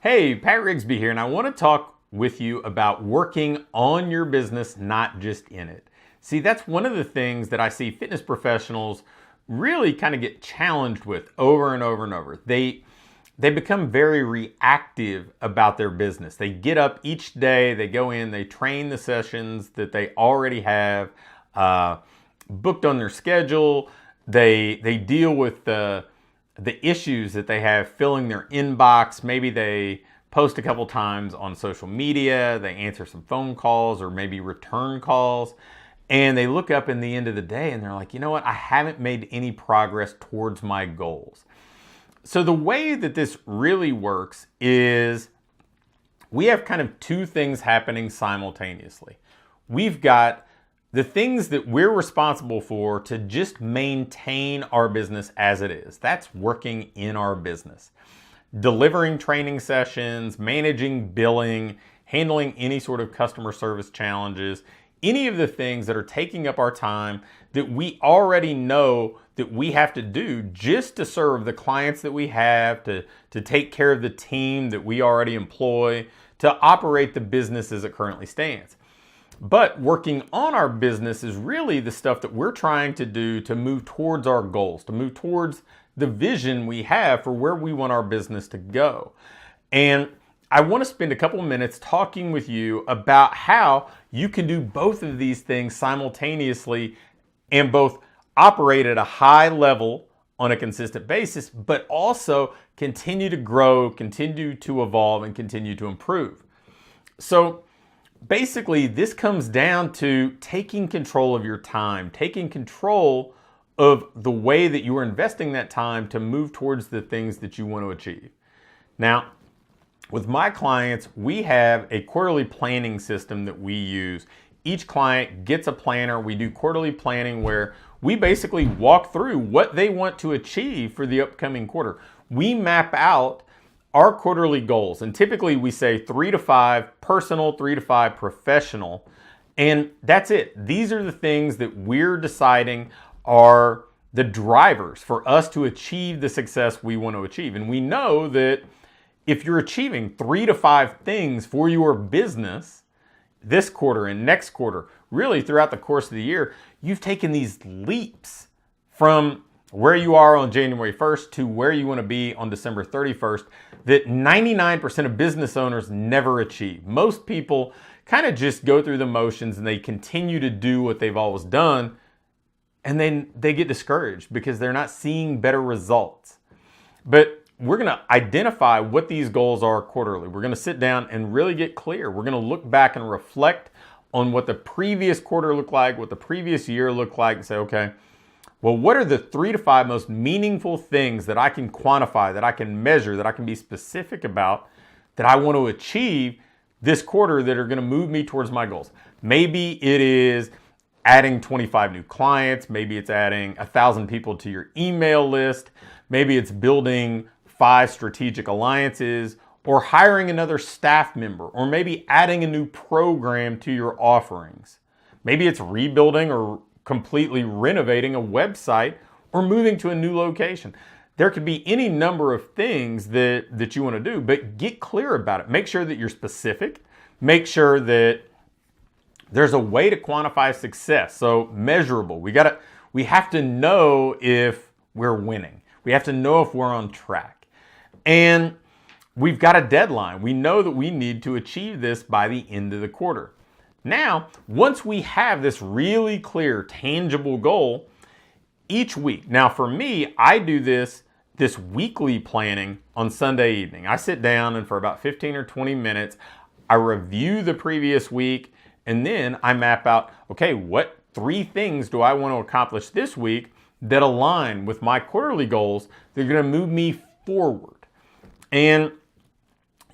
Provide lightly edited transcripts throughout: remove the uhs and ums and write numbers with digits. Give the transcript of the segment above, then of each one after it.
Hey, Pat Rigsby here, and I want to talk with you about working on your business, not just in it. See, that's one of the things that I see fitness professionals really kind of get challenged with over and over and over. They become very reactive about their business. They get up each day, they go in, they train the sessions that they already have booked on their schedule. They deal with the issues that they have filling their inbox. Maybe they post a couple times on social media, they answer some phone calls or maybe return calls, and they look up in the end of the day and they're like, you know what, I haven't made any progress towards my goals. So the way that this really works is we have kind of two things happening simultaneously. We've got the things that we're responsible for to just maintain our business as it is. That's working in our business. Delivering training sessions, managing billing, handling any sort of customer service challenges, any of the things that are taking up our time that we already know that we have to do just to serve the clients that we have, to take care of the team that we already employ, to operate the business as it currently stands. But working on our business is really the stuff that we're trying to do to move towards our goals, to move towards the vision we have for where we want our business to go. And I want to spend a couple minutes talking with you about how you can do both of these things simultaneously and both operate at a high level on a consistent basis, but also continue to grow, continue to evolve, and continue to improve. So basically, this comes down to taking control of your time, taking control of the way that you are investing that time to move towards the things that you want to achieve. Now, with my clients, we have a quarterly planning system that we use. Each client gets a planner. We do quarterly planning where we basically walk through what they want to achieve for the upcoming quarter. We map out our quarterly goals, and typically we say 3 to 5 personal, 3 to 5 professional, and that's it. These are the things that we're deciding are the drivers for us to achieve the success we want to achieve. And we know that if you're achieving 3 to 5 things for your business this quarter and next quarter, really throughout the course of the year, you've taken these leaps from where you are on January 1st to where you want to be on December 31st that 99% of business owners never achieve. Most people kind of just go through the motions and they continue to do what they've always done, and then they get discouraged because they're not seeing better results. But we're going to identify what these goals are quarterly. We're going to sit down and really get clear. We're going to look back and reflect on what the previous quarter looked like, what the previous year looked like, and say, okay, well, what are the 3 to 5 most meaningful things that I can quantify, that I can measure, that I can be specific about, that I want to achieve this quarter that are going to move me towards my goals? Maybe it is adding 25 new clients. Maybe it's adding 1,000 people to your email list. Maybe it's building 5 strategic alliances, or hiring another staff member, or maybe adding a new program to your offerings. Maybe it's rebuilding or completely renovating a website or moving to a new location. There could be any number of things that you want to do, but get clear about it. Make sure that you're specific. Make sure that there's a way to quantify success. So measurable. We have to know if we're winning. We have to know if we're on track. And we've got a deadline. We know that we need to achieve this by the end of the quarter. Now, once we have this really clear, tangible goal, each week. Now, for me, I do this weekly planning on Sunday evening. I sit down and for about 15 or 20 minutes, I review the previous week, and then I map out, okay, what 3 things do I want to accomplish this week that align with my quarterly goals that are going to move me forward. And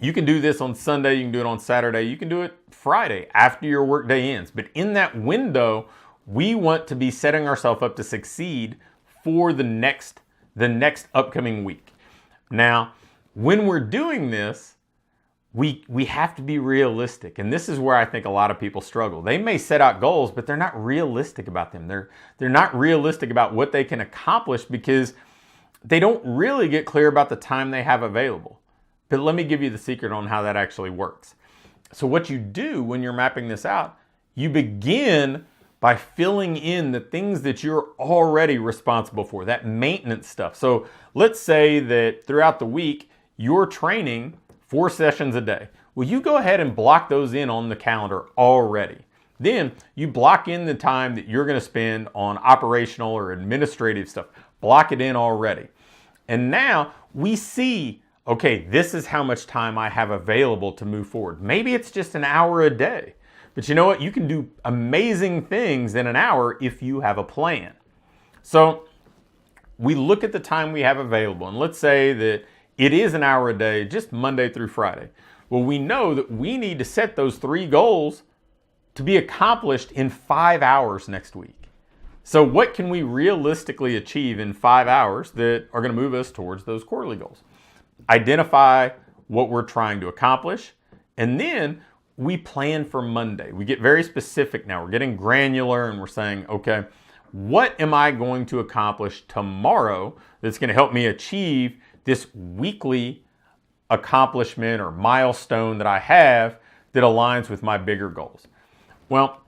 you can do this on Sunday, you can do it on Saturday, you can do it Friday after your workday ends. But in that window, we want to be setting ourselves up to succeed for the next upcoming week. Now, when we're doing this, we have to be realistic. And this is where I think a lot of people struggle. They may set out goals, but they're not realistic about them. They're not realistic about what they can accomplish because they don't really get clear about the time they have available. But let me give you the secret on how that actually works. So what you do when you're mapping this out, you begin by filling in the things that you're already responsible for, that maintenance stuff. So let's say that throughout the week, you're training 4 sessions a day. Well, you go ahead and block those in on the calendar already. Then you block in the time that you're going to spend on operational or administrative stuff. Block it in already. And now we see, okay, this is how much time I have available to move forward. Maybe it's just an hour a day. But you know what? You can do amazing things in an hour if you have a plan. So we look at the time we have available, and let's say that it is an hour a day, just Monday through Friday. Well, we know that we need to set those 3 goals to be accomplished in 5 hours next week. So what can we realistically achieve in 5 hours that are going to move us towards those quarterly goals? Identify what we're trying to accomplish, and then we plan for Monday. We get very specific now. We're getting granular and we're saying, okay, what am I going to accomplish tomorrow that's going to help me achieve this weekly accomplishment or milestone that I have that aligns with my bigger goals? Well,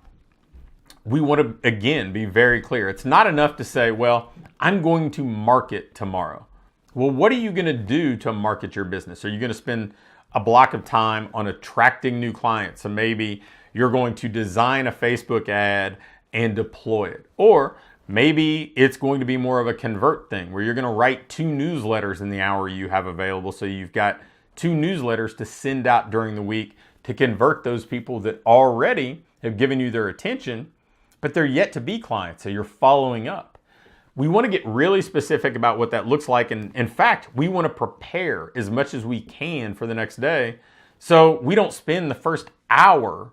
we want to, again, be very clear. It's not enough to say, well, I'm going to market tomorrow. Well, what are you going to do to market your business? Are you going to spend a block of time on attracting new clients? So maybe you're going to design a Facebook ad and deploy it. Or maybe it's going to be more of a convert thing where you're going to write 2 newsletters in the hour you have available. So you've got 2 newsletters to send out during the week to convert those people that already have given you their attention, but they're yet to be clients. So you're following up. We want to get really specific about what that looks like. And in fact, we want to prepare as much as we can for the next day. So we don't spend the first hour,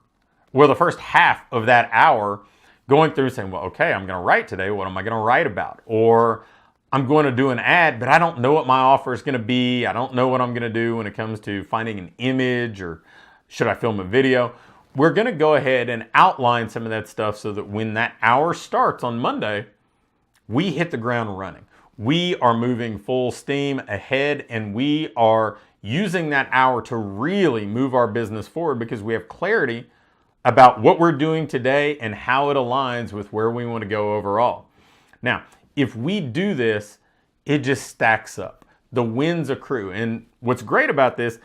well, the first half of that hour going through saying, well, okay, I'm going to write today. What am I going to write about? Or I'm going to do an ad, but I don't know what my offer is going to be. I don't know what I'm going to do when it comes to finding an image or should I film a video? We're going to go ahead and outline some of that stuff so that when that hour starts on Monday, we hit the ground running. We are moving full steam ahead and we are using that hour to really move our business forward because we have clarity about what we're doing today and how it aligns with where we want to go overall. Now, if we do this, it just stacks up. The wins accrue. And what's great about this,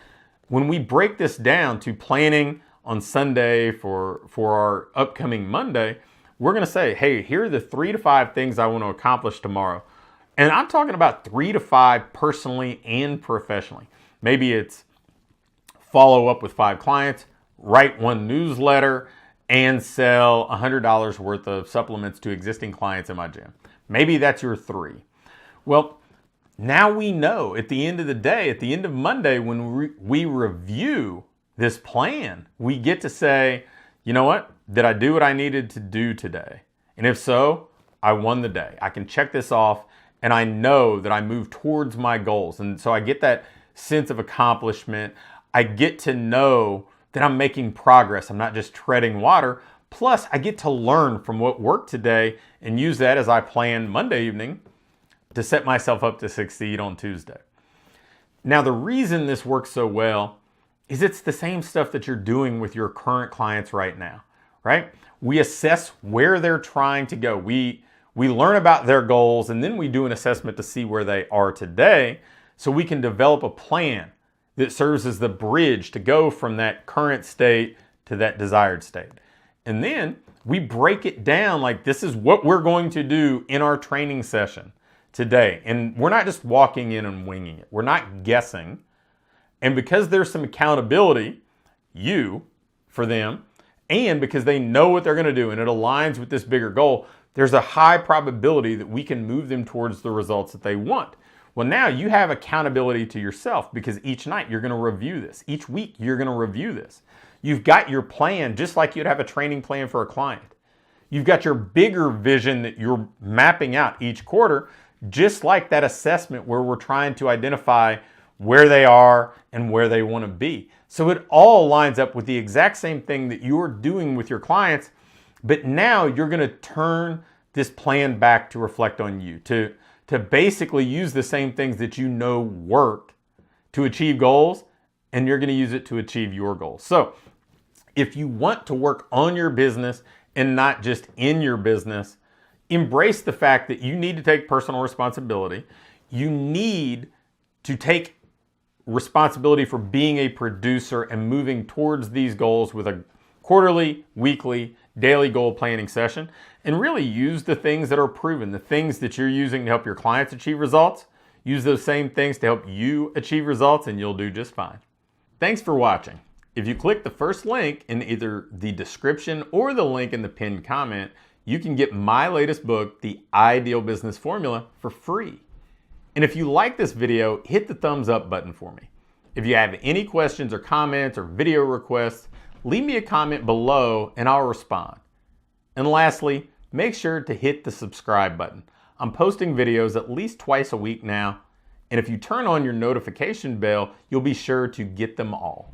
when we break this down to planning on Sunday for our upcoming Monday, we're going to say, hey, here are the 3 to 5 things I want to accomplish tomorrow. And I'm talking about 3 to 5 personally and professionally. Maybe it's follow up with 5 clients, write 1 newsletter, and sell $100 worth of supplements to existing clients in my gym. Maybe that's your 3. Well, now we know at the end of the day, at the end of Monday, when we review this plan, we get to say, you know what? Did I do what I needed to do today? And if so, I won the day. I can check this off and I know that I moved towards my goals. And so I get that sense of accomplishment. I get to know that I'm making progress. I'm not just treading water. Plus, I get to learn from what worked today and use that as I plan Monday evening to set myself up to succeed on Tuesday. Now, the reason this works so well is it's the same stuff that you're doing with your current clients right now, right? We assess where they're trying to go. We learn about their goals and then we do an assessment to see where they are today so we can develop a plan that serves as the bridge to go from that current state to that desired state. And then we break it down like this is what we're going to do in our training session today. And we're not just walking in and winging it. We're not guessing. And because there's some accountability, for them, and because they know what they're going to do and it aligns with this bigger goal, there's a high probability that we can move them towards the results that they want. Well, now you have accountability to yourself because each night you're going to review this. Each week you're going to review this. You've got your plan just like you'd have a training plan for a client. You've got your bigger vision that you're mapping out each quarter, just like that assessment where we're trying to identify where they are and where they want to be. So it all lines up with the exact same thing that you're doing with your clients, but now you're going to turn this plan back to reflect on you, to basically use the same things that you know work to achieve goals and you're going to use it to achieve your goals. So if you want to work on your business and not just in your business, embrace the fact that you need to take personal responsibility. You need to take responsibility for being a producer and moving towards these goals with a quarterly, weekly, daily goal planning session, and really use the things that are proven, the things that you're using to help your clients achieve results. Use those same things to help you achieve results, and you'll do just fine. Thanks for watching. If you click the first link in either the description or the link in the pinned comment, you can get my latest book, The Ideal Business Formula, for free. And if you like this video, hit the thumbs up button for me. If you have any questions or comments or video requests, leave me a comment below and I'll respond. And lastly, make sure to hit the subscribe button. I'm posting videos at least twice a week now, and if you turn on your notification bell, you'll be sure to get them all.